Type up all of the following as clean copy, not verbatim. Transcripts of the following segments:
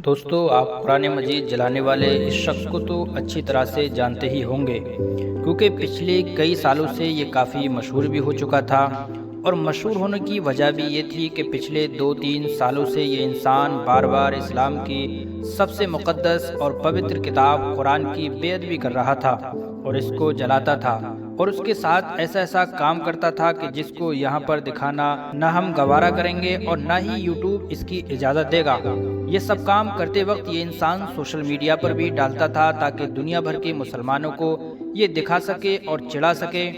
دوستو آپ قرآن مجید جلانے والے اس شخص کو تو اچھی طرح سے جانتے ہی ہوں گے، کیونکہ پچھلے کئی سالوں سے یہ کافی مشہور بھی ہو چکا تھا، اور مشہور ہونے کی وجہ بھی یہ تھی کہ پچھلے 2-3 سالوں سے یہ انسان بار بار اسلام کی سب سے مقدس اور پوتر کتاب قرآن کی بے ادبی کر رہا تھا اور اس کو جلاتا تھا، اور اس کے ساتھ ایسا کام کرتا تھا کہ جس کو یہاں پر دکھانا نہ ہم گوارا کریں گے اور نہ ہی یوٹیوب اس کی اجازت دے گا۔ یہ سب کام کرتے وقت یہ انسان سوشل میڈیا پر بھی ڈالتا تھا تاکہ دنیا بھر کے مسلمانوں کو یہ دکھا سکے اور چڑھا سکے،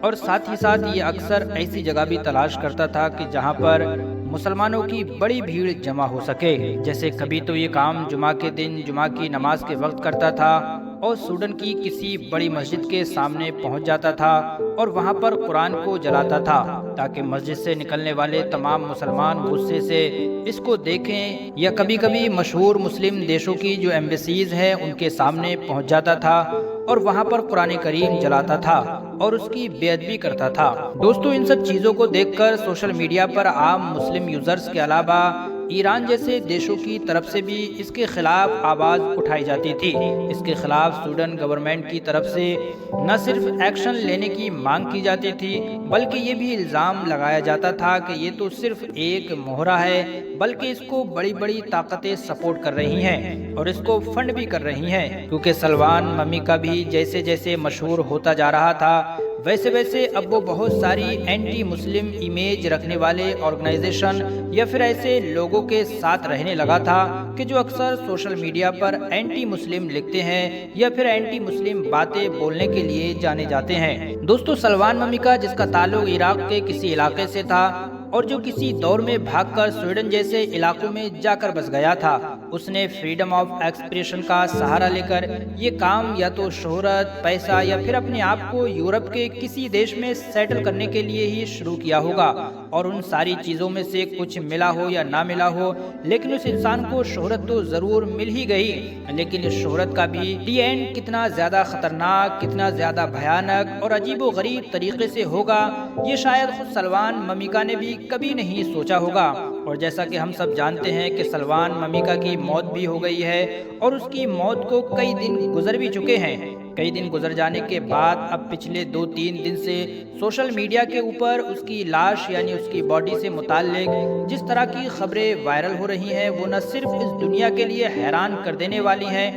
اور ساتھ ہی ساتھ یہ اکثر ایسی جگہ بھی تلاش کرتا تھا کہ جہاں پر مسلمانوں کی بڑی بھیڑ جمع ہو سکے۔ جیسے کبھی تو یہ کام جمعہ کے دن جمعہ کی نماز کے وقت کرتا تھا اور سوڈن کی کسی بڑی مسجد کے سامنے پہنچ جاتا تھا اور وہاں پر قرآن کو جلاتا تھا تاکہ مسجد سے نکلنے والے تمام مسلمان غصے سے اس کو دیکھیں، یا کبھی کبھی مشہور مسلم دیشوں کی جو ایمبیسیز ہیں ان کے سامنے پہنچ جاتا تھا اور وہاں پر قرآن کریم جلاتا تھا اور اس کی بے ادبی کرتا تھا۔ دوستو، ان سب چیزوں کو دیکھ کر سوشل میڈیا پر عام مسلم یوزرز کے علاوہ ایران جیسے دیشوں کی طرف سے بھی اس کے خلاف آواز اٹھائی جاتی تھی۔ اس کے خلاف سوڈن گورنمنٹ کی طرف سے نہ صرف ایکشن لینے کی مانگ کی جاتی تھی، بلکہ یہ بھی الزام لگایا جاتا تھا کہ یہ تو صرف ایک مہرہ ہے، بلکہ اس کو بڑی بڑی طاقتیں سپورٹ کر رہی ہیں اور اس کو فنڈ بھی کر رہی ہیں، کیونکہ سلمان ممیکا بھی جیسے جیسے مشہور ہوتا جا رہا تھا ویسے ویسے اب وہ بہت ساری اینٹی مسلم امیج رکھنے والے آرگنائزیشن یا پھر ایسے لوگوں کے ساتھ رہنے لگا تھا کہ جو اکثر سوشل میڈیا پر اینٹی مسلم لکھتے ہیں یا پھر اینٹی مسلم باتیں بولنے کے لیے جانے جاتے ہیں۔ دوستو، سلمان ممیکا جس کا تعلق عراق کے کسی علاقے سے تھا اور جو کسی دور میں بھاگ کر سویڈن جیسے علاقوں میں جا کر بس گیا تھا، اس نے فریڈم آف ایکسپریشن کا سہارا لے کر یہ کام یا تو شہرت، پیسہ یا پھر اپنے آپ کو یورپ کے کسی دیش میں سیٹل کرنے کے لیے ہی شروع کیا ہوگا، اور ان ساری چیزوں میں سے کچھ ملا ہو یا نہ ملا ہو، لیکن اس انسان کو شہرت تو ضرور مل ہی گئی، لیکن اس شہرت کا بھی دی اینڈ کتنا زیادہ خطرناک، کتنا زیادہ بھیانک اور عجیب و غریب طریقے سے ہوگا، یہ شاید خود سلمان ممیکا نے بھی کبھی نہیں سوچا ہوگا۔ اور جیسا کہ ہم سب جانتے ہیں کہ سلمان ممیکا کی موت بھی ہو گئی ہے اور اس کی موت کو کئی دن گزر بھی چکے ہیں۔ کئی دن گزر جانے کے بعد اب پچھلے 2-3 دن سے سوشل میڈیا کے اوپر اس کی لاش یعنی اس کی باڈی سے متعلق جس طرح کی خبریں وائرل ہو رہی ہیں وہ نہ صرف اس دنیا کے لیے حیران کر دینے والی ہیں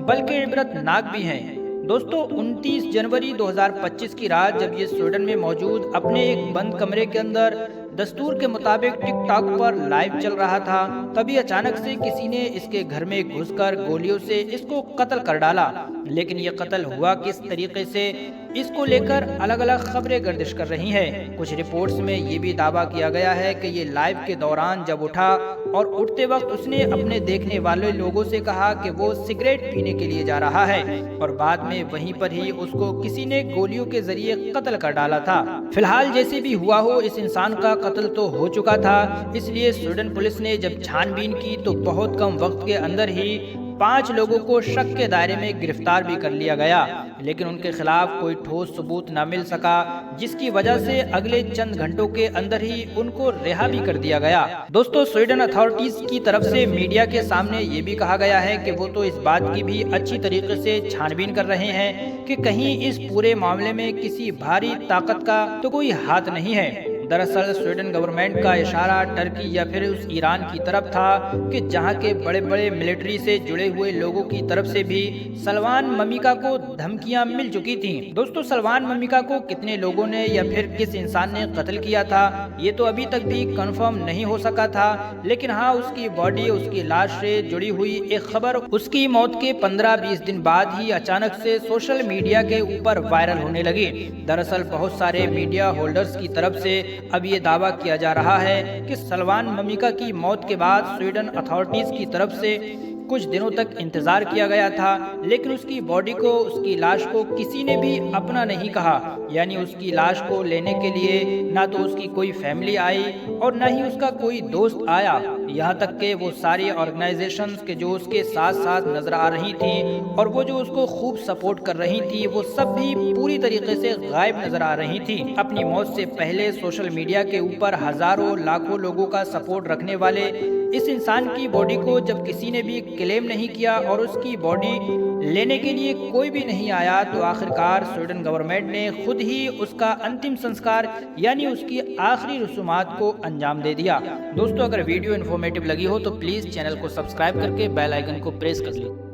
بلکہ عبرت ناک بھی ہیں۔ دوستو، 29 جنوری 2025 کی رات جب یہ سویڈن میں موجود اپنے ایک بند کمرے کے اندر دستور کے مطابق ٹک ٹاک پر لائیو چل رہا تھا، تبھی اچانک سے کسی نے اس کے گھر میں گھس کر گولیوں سے اس کو قتل کر ڈالا۔ لیکن یہ قتل ہوا کس طریقے سے، اس کو لے کر الگ الگ خبریں گردش کر رہی ہیں۔ کچھ رپورٹس میں یہ بھی دعویٰ کیا گیا ہے کہ یہ لائیو کے دوران جب اٹھا اور اٹھتے وقت اس نے اپنے دیکھنے والے لوگوں سے کہا کہ وہ سگریٹ پینے کے لیے جا رہا ہے، اور بعد میں وہیں پر ہی اس کو کسی نے گولیوں کے ذریعے قتل کر ڈالا تھا۔ فی الحال جیسے بھی ہوا ہو، اس انسان کا قتل تو ہو چکا تھا، اس لیے سویڈن پولیس نے جب چھان بین کی تو بہت کم وقت کے اندر ہی 5 لوگوں کو شک کے دائرے میں گرفتار بھی کر لیا گیا، لیکن ان کے خلاف کوئی ٹھوس ثبوت نہ مل سکا، جس کی وجہ سے اگلے چند گھنٹوں کے اندر ہی ان کو رہا بھی کر دیا گیا۔ دوستو، سویڈن اتھارٹیز کی طرف سے میڈیا کے سامنے یہ بھی کہا گیا ہے کہ وہ تو اس بات کی بھی اچھی طریقے سے چھان بین کر رہے ہیں کہ کہیں اس پورے معاملے میں کسی بھاری طاقت کا تو کوئی ہاتھ نہیں ہے۔ دراصل سویڈن گورنمنٹ کا اشارہ ٹرکی یا پھر اس ایران کی طرف تھا کہ جہاں کے بڑے بڑے ملٹری سے جڑے ہوئے لوگوں کی طرف سے بھی سلمان ممیکا کو دھمکیاں مل چکی تھیں۔ دوستو، سلمان ممیکا کو کتنے لوگوں نے یا پھر کس انسان نے قتل کیا تھا یہ تو ابھی تک بھی کنفرم نہیں ہو سکا تھا، لیکن ہاں اس کی باڈی، اس کی لاش سے جڑی ہوئی ایک خبر اس کی موت کے 15-20 دن بعد ہی اچانک سے سوشل میڈیا کے اوپر وائرل ہونے لگی۔ دراصل بہت سارے میڈیا ہولڈرز کی طرف سے اب یہ دعویٰ کیا جا رہا ہے کہ سلمان ممیکا کی موت کے بعد سویڈن اتھارٹیز کی طرف سے کچھ دنوں تک انتظار کیا گیا تھا، لیکن اس کی باڈی کو، اس کی لاش کو کسی نے بھی اپنا نہیں کہا، یعنی اس کی لاش کو لینے کے لیے نہ تو اس کی کوئی فیملی آئی اور نہ ہی اس کا کوئی دوست آیا، یہاں تک کہ وہ ساری آرگنائزیشنز کے جو اس کے ساتھ ساتھ نظر آ رہی تھیں اور وہ جو اس کو خوب سپورٹ کر رہی تھی وہ سب بھی پوری طریقے سے غائب نظر آ رہی تھی۔ اپنی موت سے پہلے سوشل میڈیا کے اوپر ہزاروں لاکھوں لوگوں کا سپورٹ رکھنے والے اس انسان کی باڈی کو جب کسی نے بھی کلیم نہیں کیا اور اس کی باڈی لینے کے لیے کوئی بھی نہیں آیا تو آخرکار سویڈن گورنمنٹ نے خود ہی اس کا انتم سنسکار یعنی اس کی آخری رسومات کو انجام دے دیا۔ دوستو اگر ویڈیو انفارمیٹیو لگی ہو تو پلیز چینل کو سبسکرائب کر کے بیل آئیکن کو پریس کر لیں۔